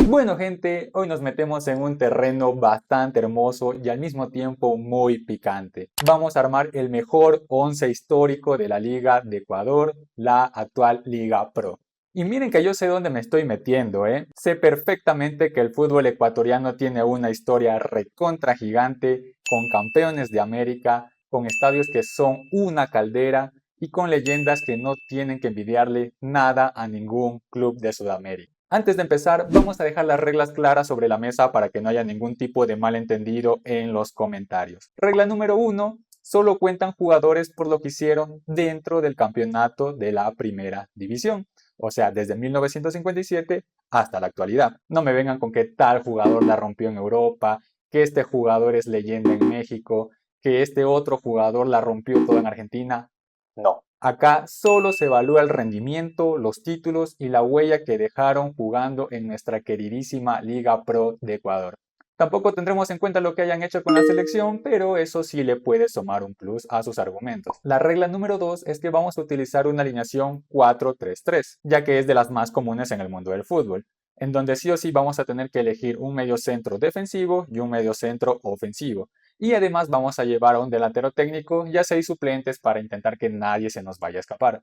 Bueno gente, hoy nos metemos en un terreno bastante hermoso y al mismo tiempo muy picante. Vamos a armar el mejor 11 histórico de la Liga de Ecuador, la actual Liga Pro. Y miren que yo sé dónde me estoy metiendo, ¿eh? Sé perfectamente que el fútbol ecuatoriano tiene una historia recontra gigante, con campeones de América, con estadios que son una caldera y con leyendas que no tienen que envidiarle nada a ningún club de Sudamérica. Antes de empezar, vamos a dejar las reglas claras sobre la mesa para que no haya ningún tipo de malentendido en los comentarios. Regla número 1. Solo cuentan jugadores por lo que hicieron dentro del campeonato de la primera división. O sea, desde 1957 hasta la actualidad. No me vengan con que tal jugador la rompió en Europa, que este jugador es leyenda en México, que este otro jugador la rompió toda en Argentina. No. Acá solo se evalúa el rendimiento, los títulos y la huella que dejaron jugando en nuestra queridísima Liga Pro de Ecuador. Tampoco tendremos en cuenta lo que hayan hecho con la selección, pero eso sí le puede sumar un plus a sus argumentos. La regla número 2 es que vamos a utilizar una alineación 4-3-3, ya que es de las más comunes en el mundo del fútbol, en donde sí o sí vamos a tener que elegir un mediocentro defensivo y un mediocentro ofensivo. Y además vamos a llevar a un delantero técnico y a 6 suplentes para intentar que nadie se nos vaya a escapar.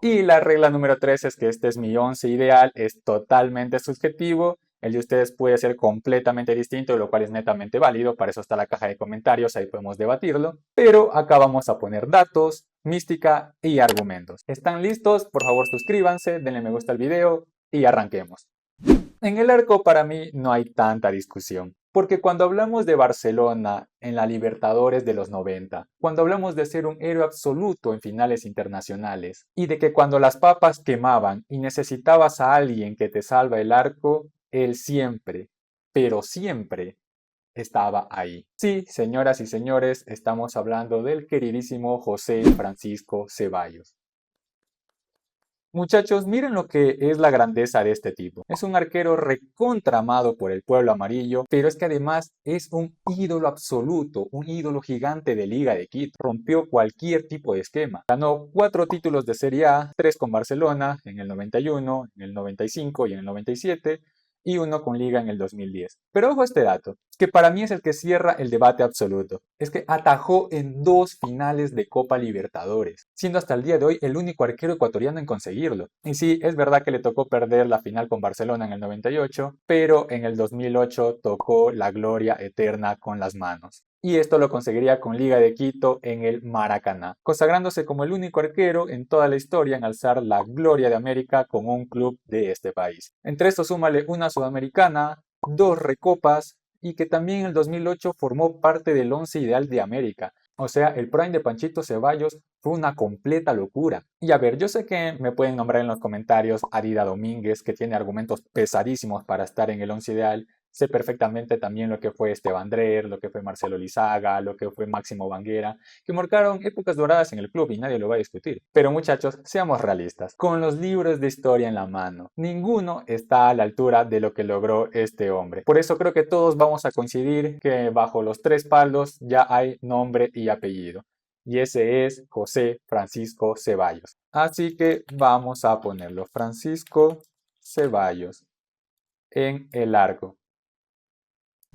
Y la regla número 3 es que este es mi 11 ideal, es totalmente subjetivo. El de ustedes puede ser completamente distinto, lo cual es netamente válido. Para eso está la caja de comentarios, ahí podemos debatirlo. Pero acá vamos a poner datos, mística y argumentos. ¿Están listos? Por favor suscríbanse, denle me gusta al video y arranquemos. En el arco para mí no hay tanta discusión, porque cuando hablamos de Barcelona en la Libertadores de los 90, cuando hablamos de ser un héroe absoluto en finales internacionales, y de que cuando las papas quemaban y necesitabas a alguien que te salva el arco, él siempre, pero siempre estaba ahí. Sí, señoras y señores, estamos hablando del queridísimo José Francisco Ceballos. Muchachos, miren lo que es la grandeza de este tipo. Es un arquero recontramado por el pueblo amarillo, pero es que además es un ídolo absoluto, un ídolo gigante de Liga de Quito. Rompió cualquier tipo de esquema. Ganó 4 títulos de Serie A, 3 con Barcelona en el 91, en el 95 y en el 97, y uno con Liga en el 2010. Pero ojo a este dato, que para mí es el que cierra el debate absoluto. Es que atajó en 2 finales de Copa Libertadores, siendo hasta el día de hoy el único arquero ecuatoriano en conseguirlo. Y sí, es verdad que le tocó perder la final con Barcelona en el 98, pero en el 2008 tocó la gloria eterna con las manos. Y esto lo conseguiría con Liga de Quito en el Maracaná, consagrándose como el único arquero en toda la historia en alzar la gloria de América con un club de este país. Entre estos súmale una sudamericana, 2 recopas y que también en el 2008 formó parte del once ideal de América. O sea, el prime de Panchito Ceballos fue una completa locura. Y a ver, yo sé que me pueden nombrar en los comentarios a Dida Domínguez, que tiene argumentos pesadísimos para estar en el once ideal. Sé perfectamente también lo que fue Esteban Dreher, lo que fue Marcelo Lizaga, lo que fue Máximo Banguera, que marcaron épocas doradas en el club y nadie lo va a discutir. Pero muchachos, seamos realistas. Con los libros de historia en la mano, ninguno está a la altura de lo que logró este hombre. Por eso creo que todos vamos a coincidir que bajo los 3 palos ya hay nombre y apellido. Y ese es José Francisco Ceballos. Así que vamos a ponerlo Francisco Ceballos en el arco.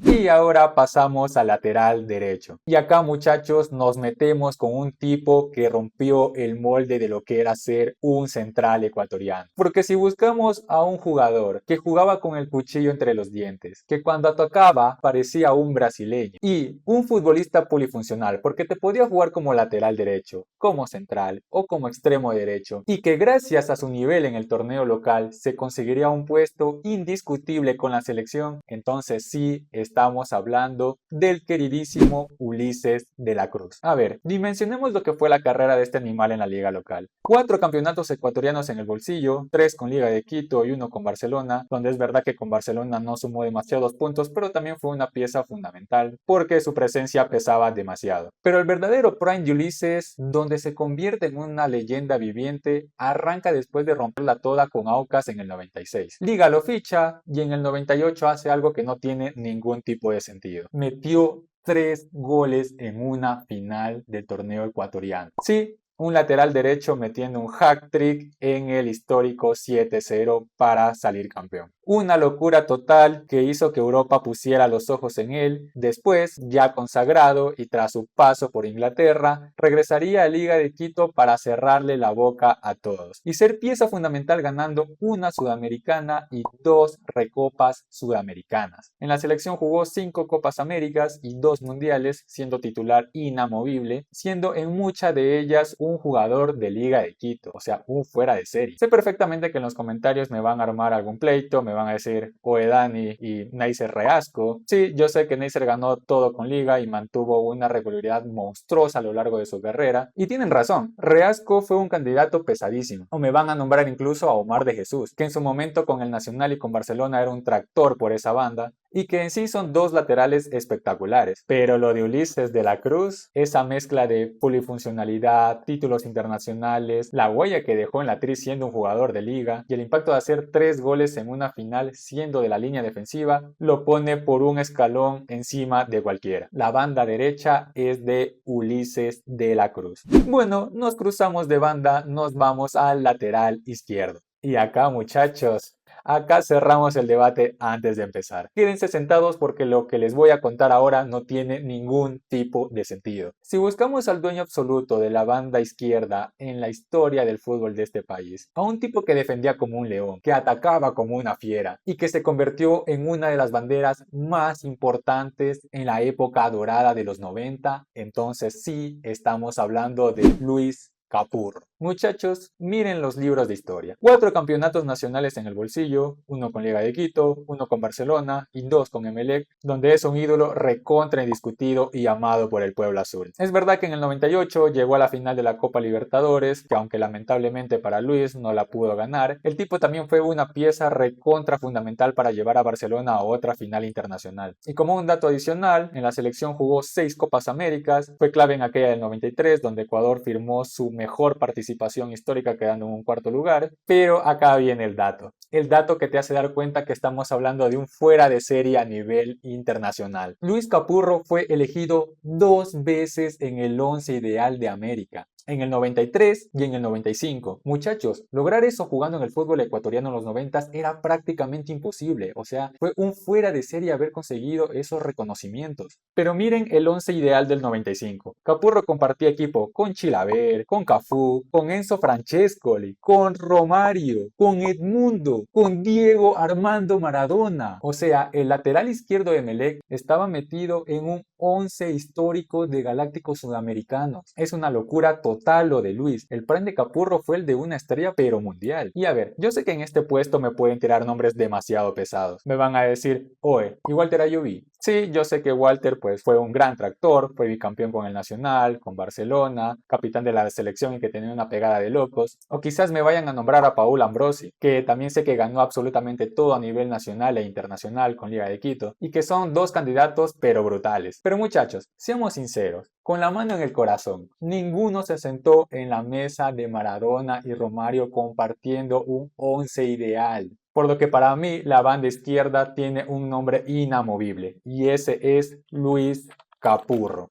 Y ahora pasamos al lateral derecho. Y acá muchachos nos metemos con un tipo que rompió el molde de lo que era ser un central ecuatoriano. Porque si buscamos a un jugador que jugaba con el cuchillo entre los dientes, que cuando atacaba parecía un brasileño, y un futbolista polifuncional, porque te podía jugar como lateral derecho, como central o como extremo derecho, y que gracias a su nivel en el torneo local se conseguiría un puesto indiscutible con la selección, entonces sí estamos hablando del queridísimo Ulises de la Cruz. A ver, dimensionemos lo que fue la carrera de este animal en la liga local. 4 campeonatos ecuatorianos en el bolsillo, 3 con Liga de Quito y 1 con Barcelona, donde es verdad que con Barcelona no sumó demasiados puntos, pero también fue una pieza fundamental porque su presencia pesaba demasiado. Pero el verdadero prime de Ulises, donde se convierte en una leyenda viviente, arranca después de romperla toda con Aucas en el 96. Liga lo ficha y en el 98 hace algo que no tiene ningún tipo de sentido. Metió 3 goles en una final del torneo ecuatoriano. Sí, un lateral derecho metiendo un hat-trick en el histórico 7-0 para salir campeón. Una locura total que hizo que Europa pusiera los ojos en él. Después, ya consagrado y tras su paso por Inglaterra, regresaría a Liga de Quito para cerrarle la boca a todos y ser pieza fundamental ganando una Sudamericana y 2 recopas sudamericanas. En la selección jugó 5 Copas Américas y 2 mundiales, siendo titular inamovible, siendo en muchas de ellas un jugador de Liga de Quito, o sea, un fuera de serie. Sé perfectamente que en los comentarios me van a armar algún pleito, me van a decir Oe Dani y Neisser Reasco. Sí, yo sé que Neisser ganó todo con Liga y mantuvo una regularidad monstruosa a lo largo de su carrera, y tienen razón, Reasco fue un candidato pesadísimo. O me van a nombrar incluso a Omar de Jesús, que en su momento con el Nacional y con Barcelona era un tractor por esa banda, y que en sí son dos laterales espectaculares. Pero lo de Ulises de la Cruz, esa mezcla de polifuncionalidad, títulos internacionales, la huella que dejó en la tri siendo un jugador de liga y el impacto de hacer 3 goles en una final siendo de la línea defensiva, lo pone por un escalón encima de cualquiera. La banda derecha es de Ulises de la Cruz. Bueno, nos cruzamos de banda, nos vamos al lateral izquierdo. Y acá, muchachos, acá cerramos el debate antes de empezar. Quédense sentados porque lo que les voy a contar ahora no tiene ningún tipo de sentido. Si buscamos al dueño absoluto de la banda izquierda en la historia del fútbol de este país, a un tipo que defendía como un león, que atacaba como una fiera y que se convirtió en una de las banderas más importantes en la época dorada de los 90, entonces sí estamos hablando de Luis Capurro. Muchachos, miren los libros de historia. 4 campeonatos nacionales en el bolsillo, uno con Liga de Quito, uno con Barcelona y 2 con Emelec, donde es un ídolo recontra indiscutido y amado por el pueblo azul. Es verdad que en el 98 llegó a la final de la Copa Libertadores, que aunque lamentablemente para Luis no la pudo ganar, el tipo también fue una pieza recontra fundamental para llevar a Barcelona a otra final internacional. Y como un dato adicional, en la selección jugó 6 Copas Américas, fue clave en aquella del 93, donde Ecuador firmó su mejor participación histórica quedando en un cuarto lugar, pero acá viene el dato que te hace dar cuenta que estamos hablando de un fuera de serie a nivel internacional. Luis Capurro fue elegido 2 veces en el 11 ideal de América, en el 93 y en el 95. Muchachos, lograr eso jugando en el fútbol ecuatoriano en los 90 era prácticamente imposible, o sea, fue un fuera de serie haber conseguido esos reconocimientos. Pero miren el 11 ideal del 95. Capurro compartía equipo con Chilaver, con Cafú, con Enzo Francescoli, con Romario, con Edmundo, con Diego Armando Maradona. O sea, el lateral izquierdo de Emelec estaba metido en un 11 histórico de galácticos sudamericanos. Es una locura total lo de Luis. El prime de Capurro fue el de una estrella pero mundial. Y a ver, yo sé que en este puesto me pueden tirar nombres demasiado pesados. Me van a decir, oye, ¿y Walter Ayoví? Sí, yo sé que Walter pues fue un gran tractor, fue bicampeón con el Nacional, con Barcelona, capitán de la selección y que tenía una pegada de locos. O quizás me vayan a nombrar a Paul Ambrosi, que también sé que ganó absolutamente todo a nivel nacional e internacional con Liga de Quito, y que son 2 candidatos pero brutales. Pero muchachos, seamos sinceros, con la mano en el corazón, ninguno se sentó en la mesa de Maradona y Romario compartiendo un 11 ideal. Por lo que para mí la banda izquierda tiene un nombre inamovible y ese es Luis Capurro.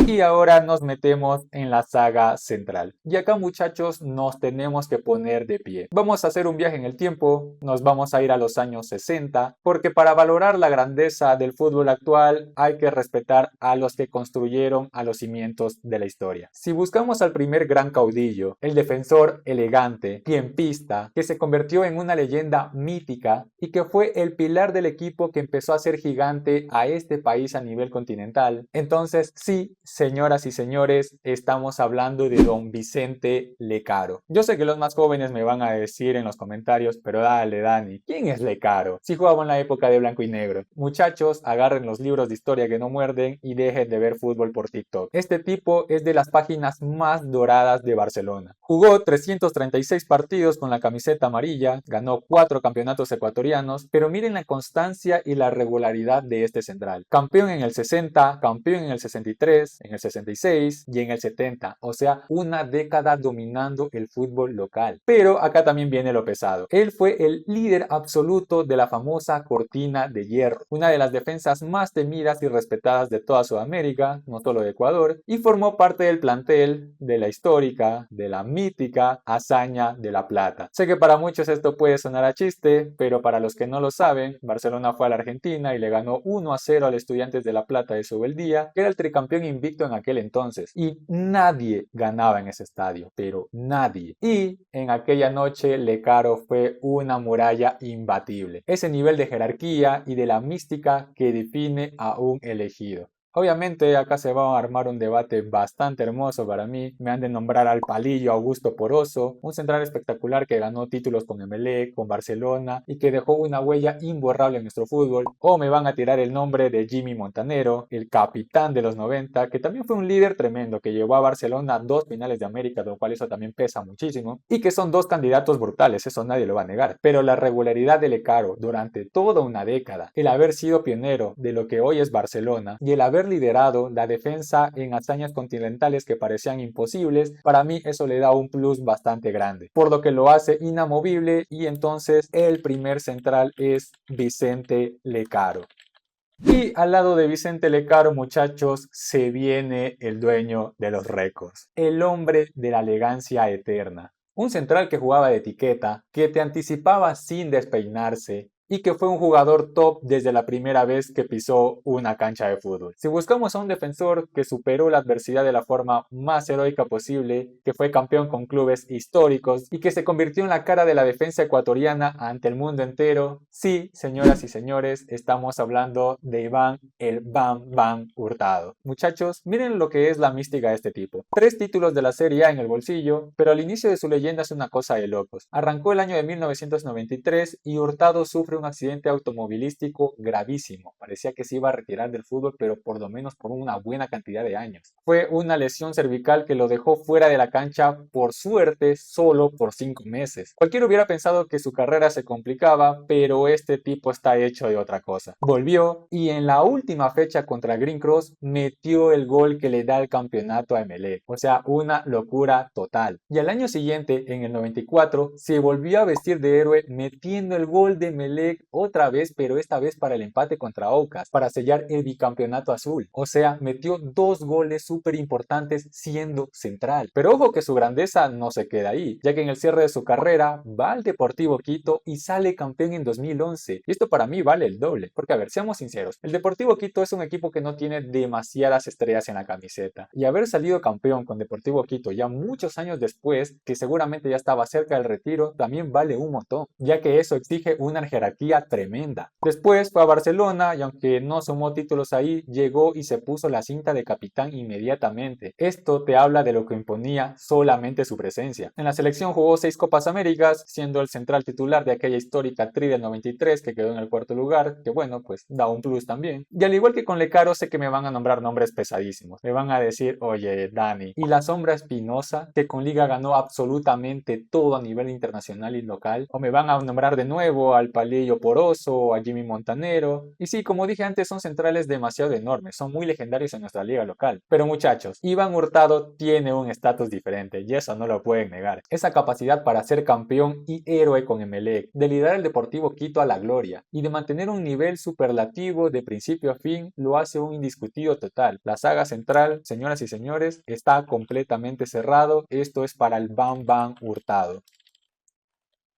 Y ahora nos metemos en la saga central. Y acá, muchachos, nos tenemos que poner de pie. Vamos a hacer un viaje en el tiempo, nos vamos a ir a los años 60, porque para valorar la grandeza del fútbol actual hay que respetar a los que construyeron a los cimientos de la historia. Si buscamos al primer gran caudillo, el defensor elegante, tiempista, que se convirtió en una leyenda mítica y que fue el pilar del equipo que empezó a ser gigante a este país a nivel continental, entonces sí, señoras y señores, estamos hablando de don Vicente Lecaro. Yo sé que los más jóvenes me van a decir en los comentarios, pero dale, Dani, ¿quién es Lecaro? Si jugaba en la época de blanco y negro. Muchachos, agarren los libros de historia que no muerden y dejen de ver fútbol por TikTok. Este tipo es de las páginas más doradas de Barcelona. Jugó 336 partidos con la camiseta amarilla, ganó 4 campeonatos ecuatorianos, pero miren la constancia y la regularidad de este central. Campeón en el 60, campeón en el 63, después en el 66 y en el 70, o sea, una década dominando el fútbol local. Pero acá también viene lo pesado. Él fue el líder absoluto de la famosa cortina de hierro, una de las defensas más temidas y respetadas de toda Sudamérica, no solo de Ecuador, y formó parte del plantel de la histórica, de la mítica hazaña de La Plata. Sé que para muchos esto puede sonar a chiste, pero para los que no lo saben, Barcelona fue a la Argentina y le ganó 1-0 al Estudiantes de La Plata de Sobeldía, que era el tricampeón invicto en aquel entonces, y nadie ganaba en ese estadio, pero nadie. Y en aquella noche Lecaro fue una muralla imbatible. Ese nivel de jerarquía y de la mística que define a un elegido. Obviamente acá se va a armar un debate bastante hermoso para mí. Me han de nombrar al palillo Augusto Poroso, un central espectacular que ganó títulos con Emelec, con Barcelona y que dejó una huella imborrable en nuestro fútbol. O me van a tirar el nombre de Jimmy Montanero, el capitán de los 90, que también fue un líder tremendo que llevó a Barcelona a 2 finales de América, lo cual eso también pesa muchísimo. Y que son 2 candidatos brutales, eso nadie lo va a negar. Pero la regularidad de Lecaro durante toda una década, el haber sido pionero de lo que hoy es Barcelona y el haber liderado la defensa en hazañas continentales que parecían imposibles, para mí eso le da un plus bastante grande, por lo que lo hace inamovible y entonces el primer central es Vicente Lecaro. Y al lado de Vicente Lecaro, muchachos, se viene el dueño de los récords, el hombre de la elegancia eterna. Un central que jugaba de etiqueta, que te anticipaba sin despeinarse, y que fue un jugador top desde la primera vez que pisó una cancha de fútbol. Si buscamos a un defensor que superó la adversidad de la forma más heroica posible, que fue campeón con clubes históricos y que se convirtió en la cara de la defensa ecuatoriana ante el mundo entero, sí, señoras y señores, estamos hablando de Iván el Bam Bam Hurtado. Muchachos, miren lo que es la mística de este tipo. 3 títulos de la Serie A en el bolsillo, pero al inicio de su leyenda es una cosa de locos. Arrancó el año de 1993 y Hurtado sufre un accidente automovilístico gravísimo. Parecía que se iba a retirar del fútbol, pero por lo menos por una buena cantidad de años. Fue una lesión cervical que lo dejó fuera de la cancha, por suerte, solo por 5 meses. Cualquiera hubiera pensado que su carrera se complicaba, pero este tipo está hecho de otra cosa. Volvió y en la última fecha contra Green Cross metió el gol que le da el campeonato a Emelec. O sea, una locura total. Y al año siguiente, en el 94, se volvió a vestir de héroe metiendo el gol de Emelec otra vez, pero esta vez para el empate contra Aucas, para sellar el bicampeonato azul. O sea, metió 2 goles súper importantes siendo central. Pero ojo que su grandeza no se queda ahí, ya que en el cierre de su carrera va al Deportivo Quito y sale campeón en 2011. Y esto para mí vale el doble, porque a ver, seamos sinceros, el Deportivo Quito es un equipo que no tiene demasiadas estrellas en la camiseta. Y haber salido campeón con Deportivo Quito ya muchos años después, que seguramente ya estaba cerca del retiro, también vale un montón, ya que eso exige una jerarquía tremenda. Después fue a Barcelona y aunque no sumó títulos ahí, llegó y se puso la cinta de capitán inmediatamente. Esto te habla de lo que imponía solamente su presencia. En la selección jugó 6 Copas Américas, siendo el central titular de aquella histórica tri del 93 que quedó en el 4.º lugar, que bueno, pues da un plus también. Y al igual que con Lecaro, sé que me van a nombrar nombres pesadísimos. Me van a decir, oye, Dani, y la Sombra Espinosa, que con Liga ganó absolutamente todo a nivel internacional y local, o me van a nombrar de nuevo al Palillo Poroso, a Jimmy Montanero. Y sí, como dije antes, son centrales demasiado enormes, son muy legendarios en nuestra liga local. Pero muchachos, Iván Hurtado tiene un estatus diferente y eso no lo pueden negar. Esa capacidad para ser campeón y héroe con Emelec, de liderar el Deportivo Quito a la gloria y de mantener un nivel superlativo de principio a fin, lo hace un indiscutido total. La saga central, señoras y señores, está completamente cerrado. Esto es para el Bam Bam Hurtado.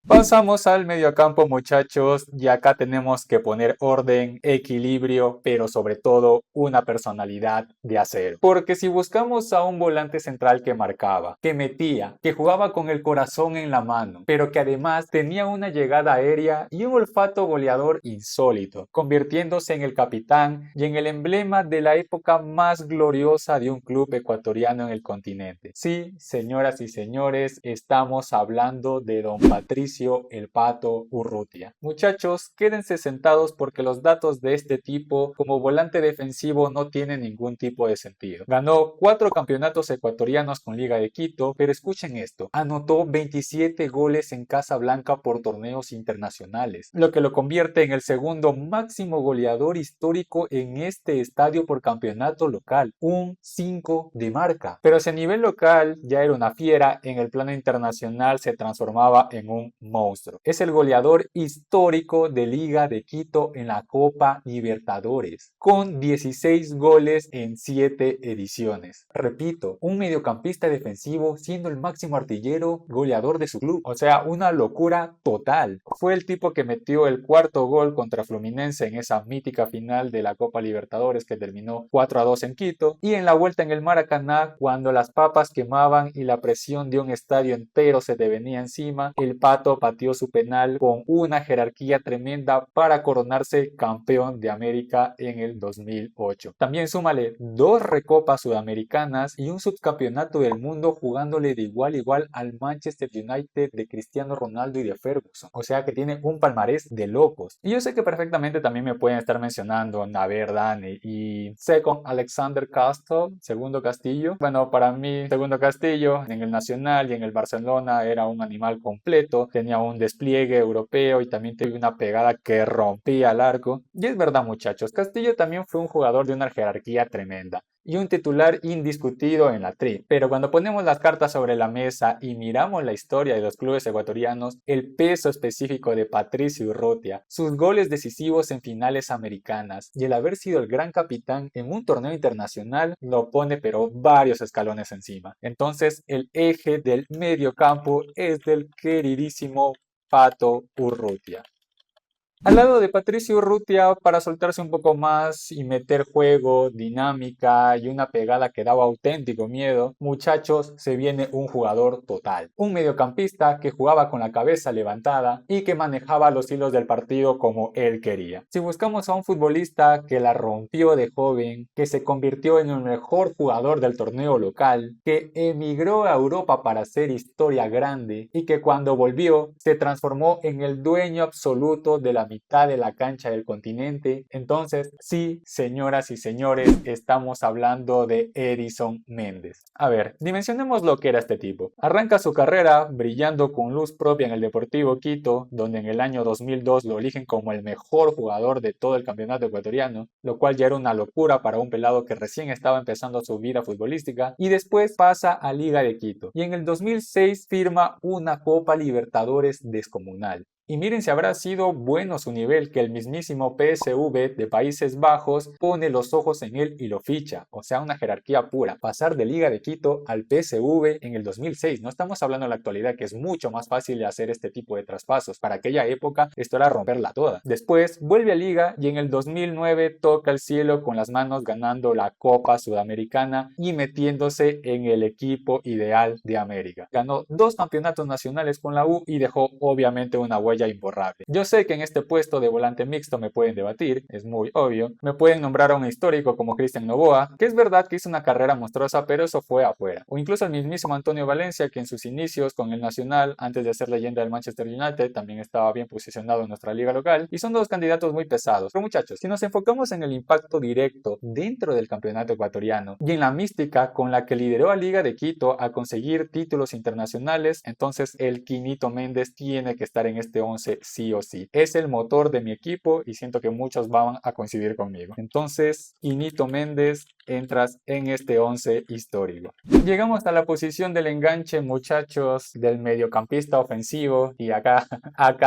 Pasamos al mediocampo, muchachos, y acá tenemos que poner orden, equilibrio, pero sobre todo una personalidad de acero. Porque si buscamos a un volante central que marcaba, que metía, que jugaba con el corazón en la mano, pero que además tenía una llegada aérea y un olfato goleador insólito, convirtiéndose en el capitán y en el emblema de la época más gloriosa de un club ecuatoriano en el continente. Sí, señoras y señores, estamos hablando de don Patricio Patricio el Pato Urrutia. Muchachos, quédense sentados porque los datos de este tipo como volante defensivo no tienen ningún tipo de sentido. Ganó 4 campeonatos ecuatorianos con Liga de Quito, pero escuchen esto, anotó 27 goles en Casablanca por torneos internacionales, lo que lo convierte en el segundo máximo goleador histórico en este estadio por campeonato local, un 5 de marca. Pero si a nivel local ya era una fiera, en el plano internacional se transformaba en un monstruo. Es el goleador histórico de Liga de Quito en la Copa Libertadores, con 16 goles en 7 ediciones. Repito, un mediocampista defensivo siendo el máximo artillero goleador de su club. O sea, una locura total. Fue el tipo que metió el cuarto gol contra Fluminense en esa mítica final de la Copa Libertadores que terminó 4-2 en Quito, y en la vuelta en el Maracaná, cuando las papas quemaban y la presión de un estadio entero se te venía encima, el Pato pateó su penal con una jerarquía tremenda para coronarse campeón de América en el 2008. También súmale 2 recopas sudamericanas y un subcampeonato del mundo jugándole de igual a igual al Manchester United de Cristiano Ronaldo y de Ferguson. O sea que tiene un palmarés de locos. Y yo sé que perfectamente también me pueden estar mencionando Naver Dani y Second Alexander Castle, segundo Castillo. Bueno, para mí, segundo Castillo en el Nacional y en el Barcelona era un animal completo, tenía un despliegue europeo y también tenía una pegada que rompía el arco. Y es verdad, muchachos, Castillo también fue un jugador de una jerarquía tremenda y un titular indiscutido en la tri. Pero cuando ponemos las cartas sobre la mesa y miramos la historia de los clubes ecuatorianos, el peso específico de Patricio Urrutia, sus goles decisivos en finales americanas y el haber sido el gran capitán en un torneo internacional lo pone pero varios escalones encima. Entonces el eje del medio campo es del queridísimo Pato Urrutia. Al lado de Patricio Urrutia, para soltarse un poco más y meter juego, dinámica y una pegada que daba auténtico miedo, muchachos, se viene un jugador total. Un mediocampista que jugaba con la cabeza levantada y que manejaba los hilos del partido como él quería. Si buscamos a un futbolista que la rompió de joven, que se convirtió en el mejor jugador del torneo local, que emigró a Europa para hacer historia grande y que cuando volvió se transformó en el dueño absoluto de la mitad de la cancha del continente, entonces sí, señoras y señores, estamos hablando de Edison Méndez. A ver, dimensionemos lo que era este tipo. Arranca su carrera brillando con luz propia en el Deportivo Quito, donde en el año 2002 lo eligen como el mejor jugador de todo el campeonato ecuatoriano, lo cual ya era una locura para un pelado que recién estaba empezando su vida futbolística, y después pasa a Liga de Quito, y en el 2006 firma una Copa Libertadores descomunal. Y miren si habrá sido bueno su nivel, que el mismísimo PSV de Países Bajos pone los ojos en él y lo ficha. O sea, una jerarquía pura. Pasar de Liga de Quito al PSV en el 2006. No estamos hablando en la actualidad, que es mucho más fácil de hacer este tipo de traspasos. Para aquella época esto era romperla toda. Después vuelve a Liga y en el 2009 toca el cielo con las manos ganando la Copa Sudamericana y metiéndose en el equipo ideal de América. Ganó 2 campeonatos nacionales con la U y dejó obviamente una huella imborrable. Yo sé que en este puesto de volante mixto me pueden debatir, es muy obvio, me pueden nombrar a un histórico como Cristian Noboa, que es verdad que hizo una carrera monstruosa, pero eso fue afuera, o incluso el mismísimo Antonio Valencia, que en sus inicios con el Nacional, antes de ser leyenda del Manchester United, también estaba bien posicionado en nuestra liga local, y son 2 candidatos muy pesados. Pero muchachos, si nos enfocamos en el impacto directo dentro del campeonato ecuatoriano y en la mística con la que lideró a Liga de Quito a conseguir títulos internacionales, entonces el Quinito Méndez tiene que estar en este 11 sí o sí. Es el motor de mi equipo y siento que muchos van a coincidir conmigo. Entonces, Quinito Méndez, entras en este 11 histórico. Llegamos a la posición del enganche, muchachos, del mediocampista ofensivo, y acá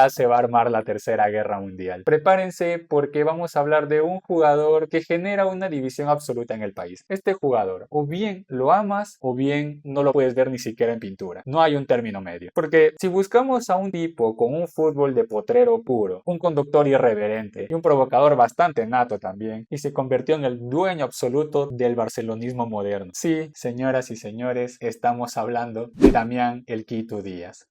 se va a armar la tercera guerra mundial. Prepárense porque vamos a hablar de un jugador que genera una división absoluta en el país. Este jugador, o bien lo amas o bien no lo puedes ver ni siquiera en pintura. No hay un término medio. Porque si buscamos a un tipo con un fútbol de potrero puro, un conductor irreverente y un provocador bastante nato también, y se convirtió en el dueño absoluto del barcelonismo moderno. Sí, señoras y señores, estamos hablando de Damián El Quito Díaz.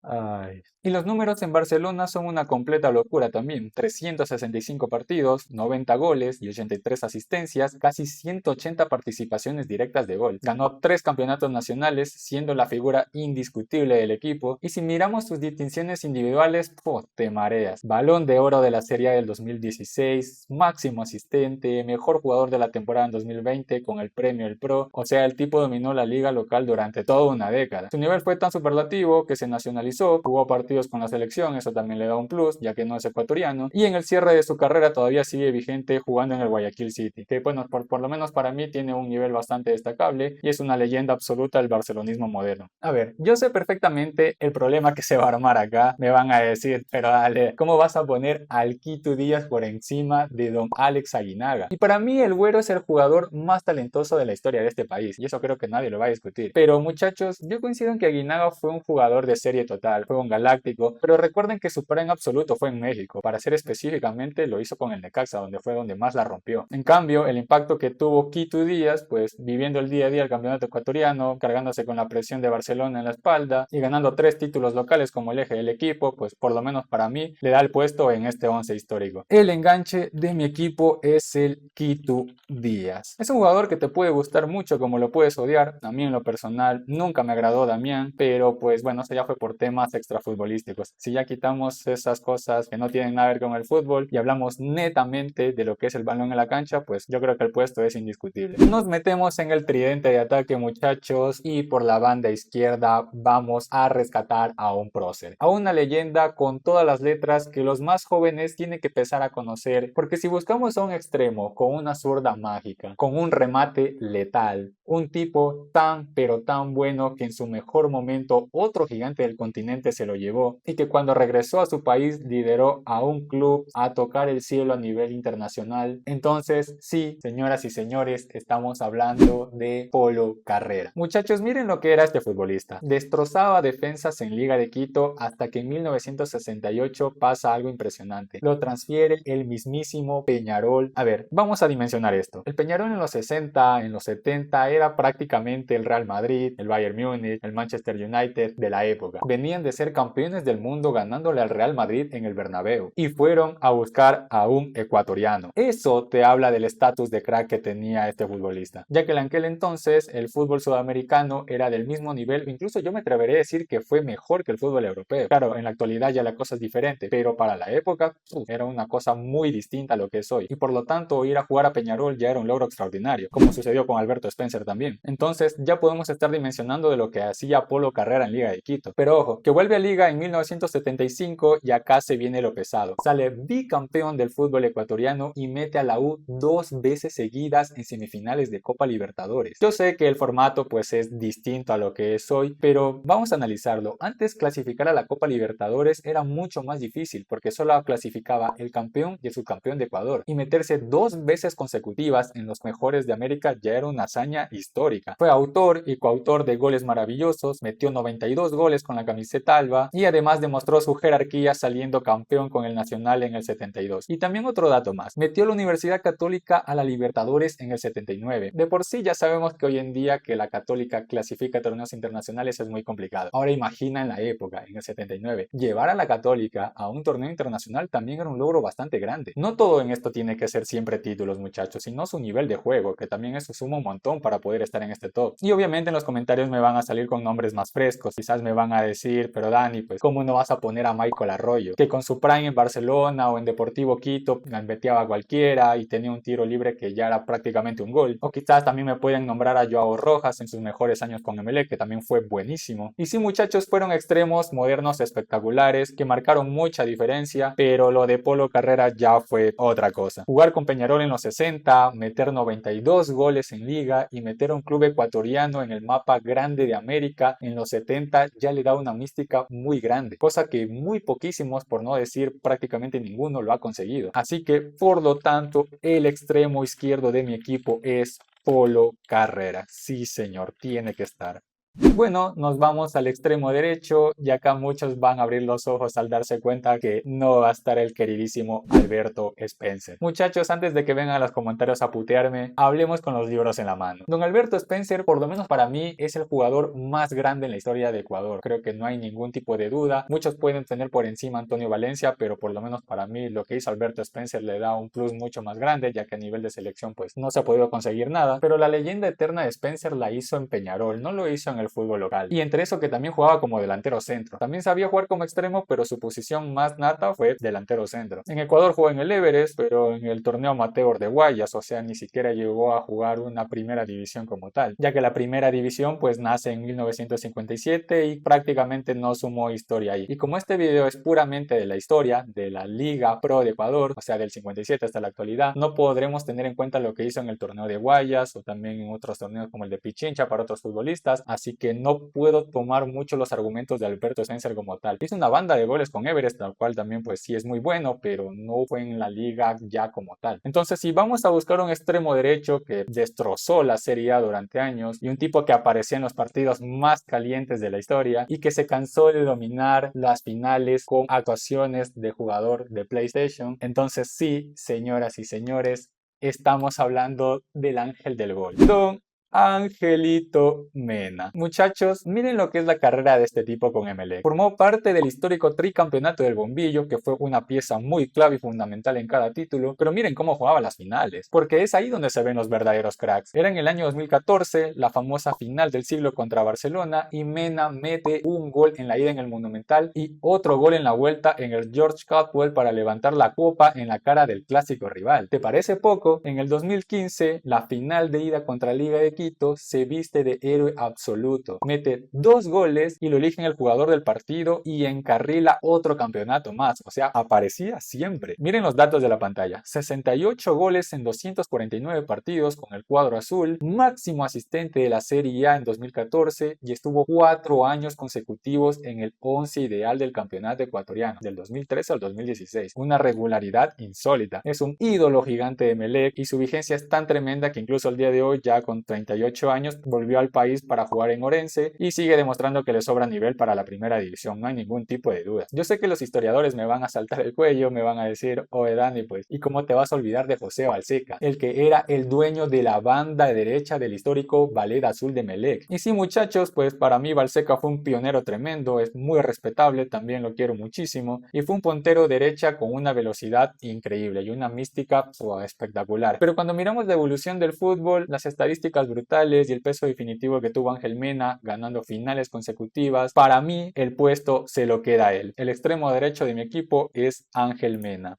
Ay. Y los números en Barcelona son una completa locura también. 365 partidos, 90 goles y 83 asistencias, casi 180 participaciones directas de gol. Ganó 3 campeonatos nacionales, siendo la figura indiscutible del equipo. Y si miramos sus distinciones individuales, te mareas. Balón de oro de la Serie A del 2016, máximo asistente, mejor jugador de la temporada en 2020 con el premio El Pro. O sea, el tipo dominó la liga local durante toda una década. Su nivel fue tan superlativo que se nacionalizó, jugó partidos con la selección, eso también le da un plus, ya que no es ecuatoriano, y en el cierre de su carrera todavía sigue vigente jugando en el Guayaquil City, que bueno, por lo menos para mí tiene un nivel bastante destacable y es una leyenda absoluta del barcelonismo moderno. A ver, yo sé perfectamente el problema que se va a armar acá, me van a decir, pero dale, ¿cómo vas a poner al Quito Díaz por encima de don Alex Aguinaga? Y para mí el Güero es el jugador más talentoso de la historia de este país, y eso creo que nadie lo va a discutir. Pero muchachos, yo coincido en que Aguinaga fue un jugador de serie total, fue un galáctico, pero recuerden que su prime absoluto fue en México, para ser específicamente lo hizo con el Necaxa, donde más la rompió. En cambio, el impacto que tuvo Quito Díaz, pues viviendo el día a día el campeonato ecuatoriano, cargándose con la presión de Barcelona en la espalda y ganando 3 títulos locales como el eje del equipo, pues por lo menos para mí le da el puesto en este 11 histórico. El enganche de mi equipo es el Quito Díaz. Es un jugador que te puede gustar mucho como lo puedes odiar. A mí en lo personal nunca me agradó Damián, pero pues bueno, eso ya fue por temas extrafutbolísticos. Si ya quitamos esas cosas que no tienen nada que ver con el fútbol y hablamos netamente de lo que es el balón en la cancha, pues yo creo que el puesto es indiscutible. Nos metemos en el tridente de ataque, muchachos, y por la banda izquierda vamos a rescatar a un prócer, a una leyenda con todas las letras que los más jóvenes tienen que empezar a conocer, porque si buscamos a un extremo con una zurda mágica, con un remate letal, un tipo tan pero tan bueno que en su mejor momento otro gigante del continente se lo llevó y que cuando regresó a su país lideró a un club a tocar el cielo a nivel internacional. Entonces sí, señoras y señores, estamos hablando de Polo Carrera. Muchachos, miren lo que era este futbolista. Destrozaba defensas en Liga de Quito hasta que en 1968 pasa algo impresionante. Lo transfiere el mismísimo Peñarol. A ver, vamos a dimensionar esto. El Peñarol en los 60, en los 70 era prácticamente el Real Madrid, el Bayern Múnich, el Manchester United de la época. Venían de ser campeones del mundo ganándole al Real Madrid en el Bernabéu y fueron a buscar a un ecuatoriano. Eso te habla del estatus de crack que tenía este futbolista, ya que en aquel entonces el fútbol sudamericano era del mismo nivel, incluso yo me atrevería a decir que fue mejor que el fútbol europeo. Claro, en la actualidad ya la cosa es diferente, pero para la época era una cosa muy distinta a lo que es hoy, y por lo tanto ir a jugar a Peñarol ya era un logro extraordinario, como sucedió con Alberto Spencer también. Entonces ya podemos estar dimensionando de lo que hacía Polo Carrera en Liga de Quito. Pero ojo, que vuelve a Liga en 1975 y acá se viene lo pesado. Sale bicampeón del fútbol ecuatoriano y mete a la U 2 veces seguidas en semifinales de Copa Libertadores. Yo sé que el formato pues es distinto a lo que es hoy, pero vamos a analizarlo. Antes clasificar a la Copa Libertadores era mucho más difícil porque solo clasificaba el campeón y el subcampeón de Ecuador, y meterse 2 veces consecutivas en los mejores de América ya era una hazaña histórica. Fue autor y coautor de goles maravillosos, metió 92 goles con la camiseta alba y además demostró su jerarquía saliendo campeón con el Nacional en el 72. Y también otro dato más, metió a la Universidad Católica a la Libertadores en el 79. De por sí ya sabemos que hoy en día que la Católica clasifica a torneos internacionales es muy complicado. Ahora imagina en la época, en el 79, llevar a la Católica a un torneo internacional también era un logro bastante grande. No todo en esto tiene que ser siempre títulos, muchachos, sino su nivel de juego, que también eso suma un montón para poder estar en este top. Y obviamente en los comentarios me van a salir con nombres más frescos, quizás me van a decir, pero Dani, pues ¿cómo no vas a poner a Michael Arroyo? Que con su prime en Barcelona o en Deportivo Quito gambeteaba a cualquiera y tenía un tiro libre que ya era prácticamente un gol. O quizás también me pueden nombrar a Joao Rojas en sus mejores años con Emelec, que también fue buenísimo. Y sí, muchachos, fueron extremos modernos espectaculares que marcaron mucha diferencia, pero lo de Polo Carrera ya fue otra cosa. Jugar con Peñarol en los 60, meter 92 goles en liga y meter a un club ecuatoriano en el mapa grande de América en los 70 ya le da una mística muy grande, cosa que muy poquísimos, por no decir prácticamente ninguno, lo ha conseguido. Así que, por lo tanto, el extremo izquierdo de mi equipo es Polo Carrera. Sí, señor, tiene que estar. Bueno, nos vamos al extremo derecho y acá muchos van a abrir los ojos al darse cuenta que no va a estar el queridísimo Alberto Spencer. Muchachos, antes de que vengan a los comentarios a putearme, hablemos con los libros en la mano. Don Alberto Spencer, por lo menos para mí, es el jugador más grande en la historia de Ecuador. Creo que no hay ningún tipo de duda. Muchos pueden tener por encima a Antonio Valencia, pero por lo menos para mí lo que hizo Alberto Spencer le da un plus mucho más grande, ya que a nivel de selección pues no se ha podido conseguir nada. Pero la leyenda eterna de Spencer la hizo en Peñarol, no lo hizo en el fútbol local. Y entre eso que también jugaba como delantero centro. También sabía jugar como extremo, pero su posición más nata fue delantero centro. En Ecuador jugó en el Everest, pero en el torneo amateur de Guayas, o sea, ni siquiera llegó a jugar una primera división como tal, ya que la primera división pues nace en 1957 y prácticamente no sumó historia ahí. Y como este video es puramente de la historia de la Liga Pro de Ecuador, o sea, del 57 hasta la actualidad, no podremos tener en cuenta lo que hizo en el torneo de Guayas o también en otros torneos como el de Pichincha para otros futbolistas, así que no puedo tomar mucho los argumentos de Alberto Spencer como tal. Hizo una banda de goles con Everest, tal cual también pues sí es muy bueno, pero no fue en la liga ya como tal. Entonces, si vamos a buscar un extremo derecho que destrozó la Serie A durante años y un tipo que aparecía en los partidos más calientes de la historia y que se cansó de dominar las finales con actuaciones de jugador de PlayStation, entonces sí, señoras y señores, estamos hablando del ángel del gol. Don Angelito Mena. Muchachos, miren lo que es la carrera de este tipo con Emelec. Formó parte del histórico tricampeonato del Bombillo, que fue una pieza muy clave y fundamental en cada título, pero miren cómo jugaba las finales, porque es ahí donde se ven los verdaderos cracks. Era en el año 2014, la famosa final del siglo contra Barcelona, y Mena mete un gol en la ida en el Monumental y otro gol en la vuelta en el George Caldwell para levantar la copa en la cara del clásico rival. ¿Te parece poco? En el 2015, la final de ida contra Liga de Quito se viste de héroe absoluto. Mete 2 goles y lo eligen el jugador del partido y encarrila otro campeonato más. O sea, aparecía siempre. Miren los datos de la pantalla. 68 goles en 249 partidos con el cuadro azul. Máximo asistente de la Serie A en 2014 y estuvo 4 años consecutivos en el 11 ideal del campeonato ecuatoriano, del 2013 al 2016. Una regularidad insólita. Es un ídolo gigante de Emelec y su vigencia es tan tremenda que incluso al día de hoy, ya con 38 años, volvió al país para jugar en Orense y sigue demostrando que le sobra nivel para la primera división, no hay ningún tipo de duda. Yo sé que los historiadores me van a saltar el cuello, me van a decir, oye Dani, pues, ¿y cómo te vas a olvidar de José Balseca, el que era el dueño de la banda derecha del histórico Ballet Azul de Emelec? Y sí, muchachos, pues para mí Balseca fue un pionero tremendo, es muy respetable, también lo quiero muchísimo, y fue un puntero derecha con una velocidad increíble y una mística espectacular. Pero cuando miramos la evolución del fútbol, las estadísticas brutales y el peso definitivo que tuvo Ángel Mena ganando finales consecutivas, para mí el puesto se lo queda a él. El extremo derecho de mi equipo es Ángel Mena.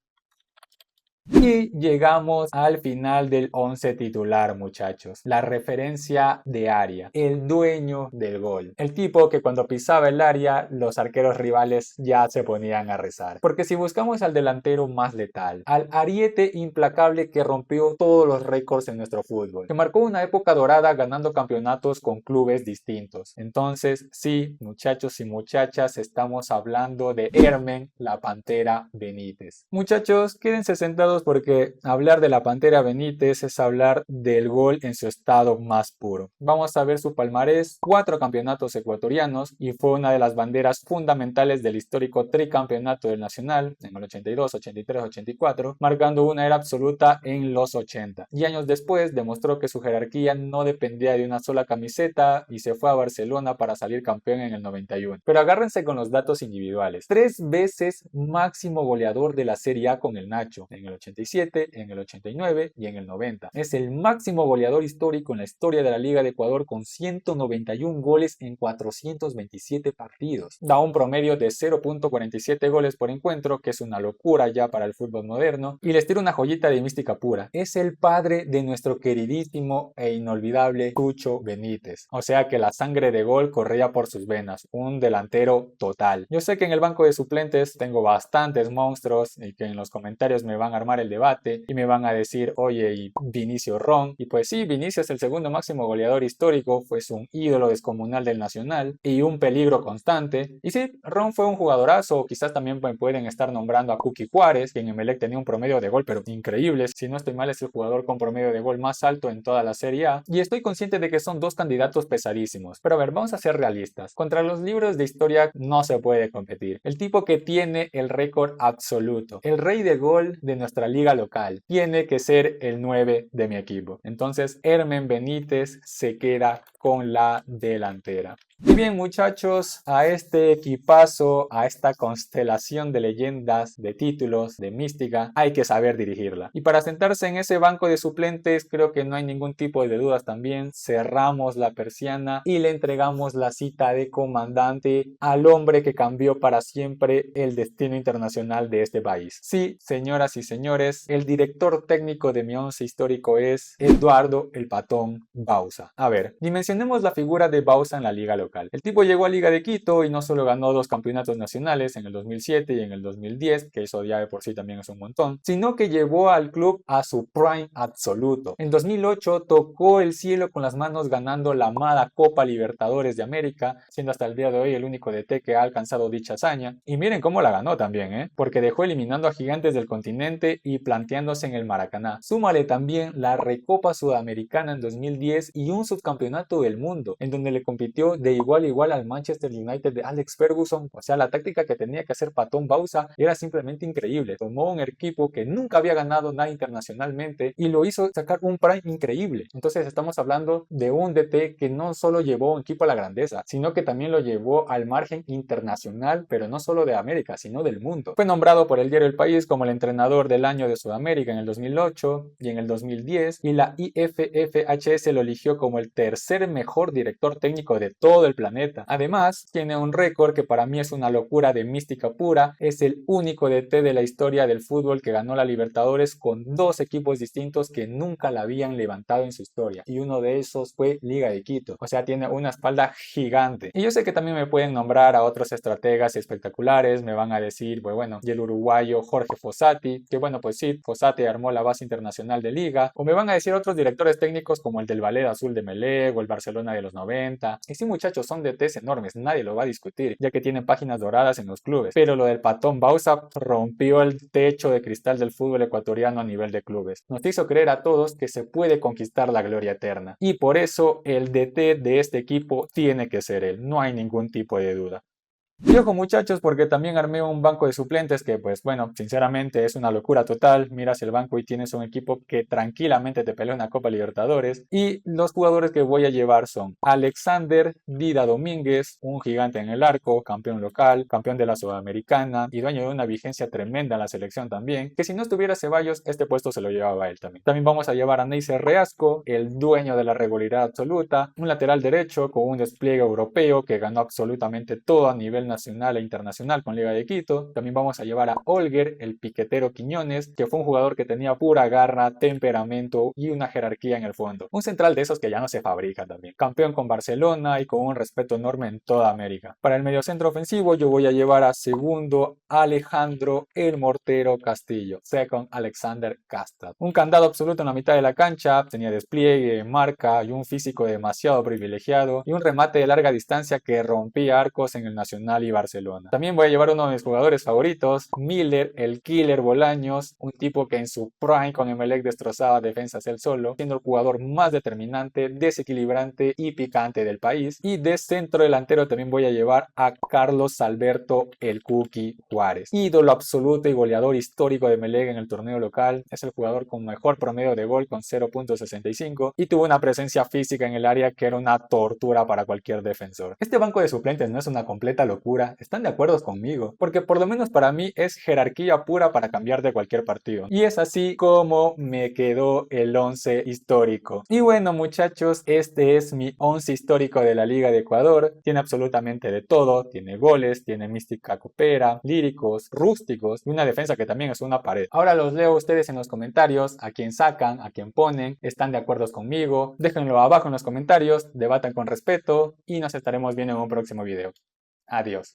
Y llegamos al final del 11 titular, muchachos. La referencia de área, el dueño del gol. El tipo que cuando pisaba el área, los arqueros rivales ya se ponían a rezar. Porque si buscamos al delantero más letal, al ariete implacable que rompió todos los récords en nuestro fútbol, que marcó una época dorada ganando campeonatos con clubes distintos. Entonces, sí, muchachos y muchachas, estamos hablando de Hermen la Pantera Benítez. Muchachos, quédense sentados porque hablar de la Pantera Benítez es hablar del gol en su estado más puro. Vamos a ver su palmarés: 4 campeonatos ecuatorianos y fue una de las banderas fundamentales del histórico tricampeonato del Nacional en el 82, 83, 84, marcando una era absoluta en los 80. Y años después demostró que su jerarquía no dependía de una sola camiseta y se fue a Barcelona para salir campeón en el 91. Pero agárrense con los datos individuales: 3 veces máximo goleador de la Serie A con el Nacho, en el 87, en el 89 y en el 90. Es el máximo goleador histórico en la historia de la Liga de Ecuador con 191 goles en 427 partidos. Da un promedio de 0.47 goles por encuentro, que es una locura ya para el fútbol moderno. Y les tiro una joyita de mística pura: es el padre de nuestro queridísimo e inolvidable Cucho Benítez. O sea que la sangre de gol corría por sus venas, un delantero total. Yo sé que en el banco de suplentes tengo bastantes monstruos y que en los comentarios me van a armar armar el debate y me van a decir, oye, ¿y Vinicio Ron? Y pues sí, Vinicio es el segundo máximo goleador histórico, fue un ídolo descomunal del Nacional y un peligro constante. Y sí, Ron fue un jugadorazo, quizás también pueden estar nombrando a Cookie Juárez, que en Emelec tenía un promedio de gol pero increíble, si no estoy mal es el jugador con promedio de gol más alto en toda la Serie A, y estoy consciente de que son dos candidatos pesadísimos, pero a ver, vamos a ser realistas, contra los libros de historia no se puede competir. El tipo que tiene el récord absoluto, el rey de gol de nuestra liga local, tiene que ser el 9 de mi equipo. Entonces Hermen Benítez se queda con la delantera. Y bien muchachos, a este equipazo, a esta constelación de leyendas, de títulos, de mística, hay que saber dirigirla. Y para sentarse en ese banco de suplentes, creo que no hay ningún tipo de dudas también. Cerramos la persiana y le entregamos la cita de comandante al hombre que cambió para siempre el destino internacional de este país. Sí, señoras y señores, el director técnico de mi once histórico es Eduardo El Patón Bauza. A ver, dimensionemos la figura de Bauza en la liga local. El tipo llegó a Liga de Quito y no solo ganó 2 campeonatos nacionales en el 2007 y en el 2010, que eso ya de por sí también es un montón, sino que llevó al club a su prime absoluto. En 2008 tocó el cielo con las manos ganando la amada Copa Libertadores de América, siendo hasta el día de hoy el único DT que ha alcanzado dicha hazaña. Y miren cómo la ganó también, porque dejó eliminando a gigantes del continente y planteándose en el Maracaná. Súmale también la Recopa Sudamericana en 2010 y un subcampeonato del mundo, en donde le compitió de igual al Manchester United de Alex Ferguson. O sea, la táctica que tenía que hacer Patón Bauza era simplemente increíble. Tomó un equipo que nunca había ganado nada internacionalmente y lo hizo sacar un prime increíble. Entonces estamos hablando de un DT que no solo llevó un equipo a la grandeza, sino que también lo llevó al margen internacional, pero no solo de América, sino del mundo. Fue nombrado por el diario El País como el entrenador del año de Sudamérica en el 2008 y en el 2010, y la IFFHS lo eligió como el tercer mejor director técnico de todo el planeta. Además, tiene un récord que para mí es una locura de mística pura. Es el único DT de la historia del fútbol que ganó la Libertadores con 2 equipos distintos que nunca la habían levantado en su historia. Y uno de esos fue Liga de Quito. O sea, tiene una espalda gigante. Y yo sé que también me pueden nombrar a otros estrategas espectaculares. Me van a decir, pues bueno, y el uruguayo Jorge Fossati, que bueno, pues sí, Fossati armó la base internacional de Liga. O me van a decir otros directores técnicos como el del Ballet Azul de Melec o el Barcelona de los 90. Y sí, muchachos, son DTs enormes, nadie lo va a discutir, ya que tienen páginas doradas en los clubes. Pero lo del Patón Bauza rompió el techo de cristal del fútbol ecuatoriano a nivel de clubes. Nos hizo creer a todos que se puede conquistar la gloria eterna. Y por eso el DT de este equipo tiene que ser él, no hay ningún tipo de duda. Y ojo muchachos, porque también armé un banco de suplentes que pues bueno, sinceramente es una locura total. Miras el banco y tienes un equipo que tranquilamente te pelea una Copa Libertadores. Y los jugadores que voy a llevar son Alexander Dida Domínguez, un gigante en el arco, campeón local, campeón de la Sudamericana y dueño de una vigencia tremenda en la selección también, que si no estuviera Ceballos, este puesto se lo llevaba él también. También vamos a llevar a Neisser Reasco, el dueño de la regularidad absoluta, un lateral derecho con un despliegue europeo que ganó absolutamente todo a nivel nacional e internacional con Liga de Quito. También vamos a llevar a Olger, el piquetero Quiñones, que fue un jugador que tenía pura garra, temperamento y una jerarquía en el fondo. Un central de esos que ya no se fabrica también. Campeón con Barcelona y con un respeto enorme en toda América. Para el mediocentro ofensivo yo voy a llevar a segundo Alejandro el Mortero Castillo, second Alexander Castad. Un candado absoluto en la mitad de la cancha, tenía despliegue, marca y un físico demasiado privilegiado y un remate de larga distancia que rompía arcos en el Nacional y Barcelona. También voy a llevar uno de mis jugadores favoritos, Miller, el Killer Bolaños, un tipo que en su prime con Emelec destrozaba defensas él solo, siendo el jugador más determinante, desequilibrante y picante del país. Y de centro delantero también voy a llevar a Carlos Alberto el Cookie Juárez, ídolo absoluto y goleador histórico de Emelec en el torneo local. Es el jugador con mejor promedio de gol con 0.65 y tuvo una presencia física en el área que era una tortura para cualquier defensor. Este banco de suplentes no es una completa locura. ¿Están de acuerdo conmigo? Porque por lo menos para mí es jerarquía pura para cambiar de cualquier partido. Y es así como me quedó el 11 histórico. Y bueno muchachos, este es mi 11 histórico de la Liga de Ecuador. Tiene absolutamente de todo. Tiene goles, tiene mística copera, líricos, rústicos y una defensa que también es una pared. Ahora los leo a ustedes en los comentarios, a quién sacan, a quién ponen, están de acuerdo conmigo. Déjenlo abajo en los comentarios, debatan con respeto y nos estaremos viendo en un próximo video. Adiós.